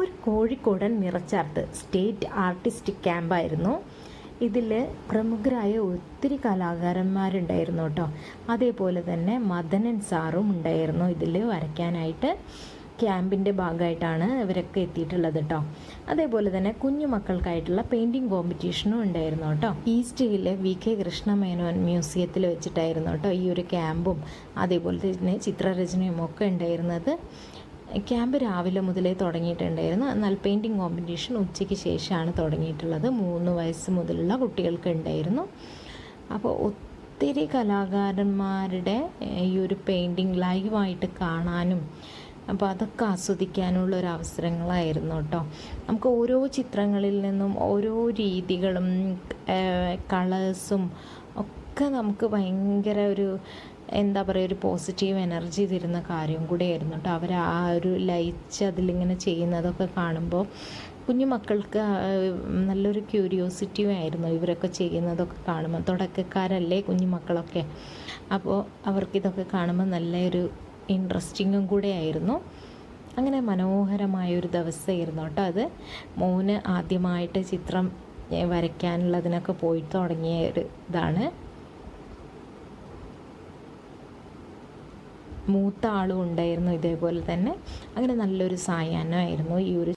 ഒരു കോഴിക്കോടൻ നിറച്ചാർട്ട് state artistic ക്യാമ്പായിരുന്നു. ഇതിൽ പ്രമുഖരായ ഒത്തിരി കലാകാരന്മാരുണ്ടായിരുന്നു കേട്ടോ. അതേപോലെ തന്നെ മദനൻ സാറും ഉണ്ടായിരുന്നു ഇതിൽ വരയ്ക്കാനായിട്ട്. ക്യാമ്പിൻ്റെ ഭാഗമായിട്ടാണ് ഇവരൊക്കെ എത്തിയിട്ടുള്ളത് കേട്ടോ. അതേപോലെ തന്നെ കുഞ്ഞു മക്കൾക്കായിട്ടുള്ള പെയിൻറ്റിങ് കോമ്പറ്റീഷനും ഉണ്ടായിരുന്നു കേട്ടോ. ഈസ്റ്റ്ഹില്ലെ VK കൃഷ്ണമേനോൻ മ്യൂസിയത്തിൽ വെച്ചിട്ടായിരുന്നു കേട്ടോ ഈ ഒരു ക്യാമ്പും അതേപോലെ തന്നെ ചിത്രരചനയും ഒക്കെ ഉണ്ടായിരുന്നത്. ക്യാമ്പ് രാവിലെ മുതലേ തുടങ്ങിയിട്ടുണ്ടായിരുന്നു. എന്നാൽ പെയിൻറ്റിങ് കോമ്പറ്റീഷൻ ഉച്ചയ്ക്ക് ശേഷമാണ് തുടങ്ങിയിട്ടുള്ളത്. 3 വയസ്സ് മുതലുള്ള കുട്ടികൾക്ക് ഉണ്ടായിരുന്നു. അപ്പോൾ ഒത്തിരി കലാകാരന്മാരുടെ ഈ ഒരു പെയിൻറ്റിങ് ലൈവായിട്ട് കാണാനും അപ്പോൾ അതൊക്കെ ആസ്വദിക്കാനുള്ള ഒരു അവസരങ്ങളായിരുന്നു കേട്ടോ. നമുക്ക് ഓരോ ചിത്രങ്ങളിൽ നിന്നും ഓരോ രീതികളും കളേഴ്സും ഒക്കെ നമുക്ക് ഭയങ്കര ഒരു എന്താ പറയുക ഒരു പോസിറ്റീവ് എനർജി തരുന്ന കാര്യം കൂടെയായിരുന്നു കേട്ടോ. അവർ ആ ഒരു ലയിച്ച് അതിലിങ്ങനെ ചെയ്യുന്നതൊക്കെ കാണുമ്പോൾ കുഞ്ഞു മക്കൾക്ക് നല്ലൊരു ക്യൂരിയോസിറ്റി ആയിരുന്നു ഇവരൊക്കെ ചെയ്യുന്നതൊക്കെ കാണുമ്പോൾ. തുടക്കക്കാരല്ലേ കുഞ്ഞു മക്കളൊക്കെ, അപ്പോൾ അവർക്കിതൊക്കെ കാണുമ്പോൾ നല്ലൊരു ഇൻട്രസ്റ്റിങ്ങും കൂടെ ആയിരുന്നു. അങ്ങനെ മനോഹരമായൊരു ദിവസമായിരുന്നു കേട്ടോ അത്. മോന് ആദ്യമായിട്ട് ചിത്രം വരയ്ക്കാനുള്ളതിനൊക്കെ പോയി തുടങ്ങിയ ഒരു ഇതാണ്. മൂത്ത ആളും ഉണ്ടായിരുന്നു ഇതേപോലെ തന്നെ. അങ്ങനെ നല്ലൊരു സായാഹ്നമായിരുന്നു ഈ ഒരു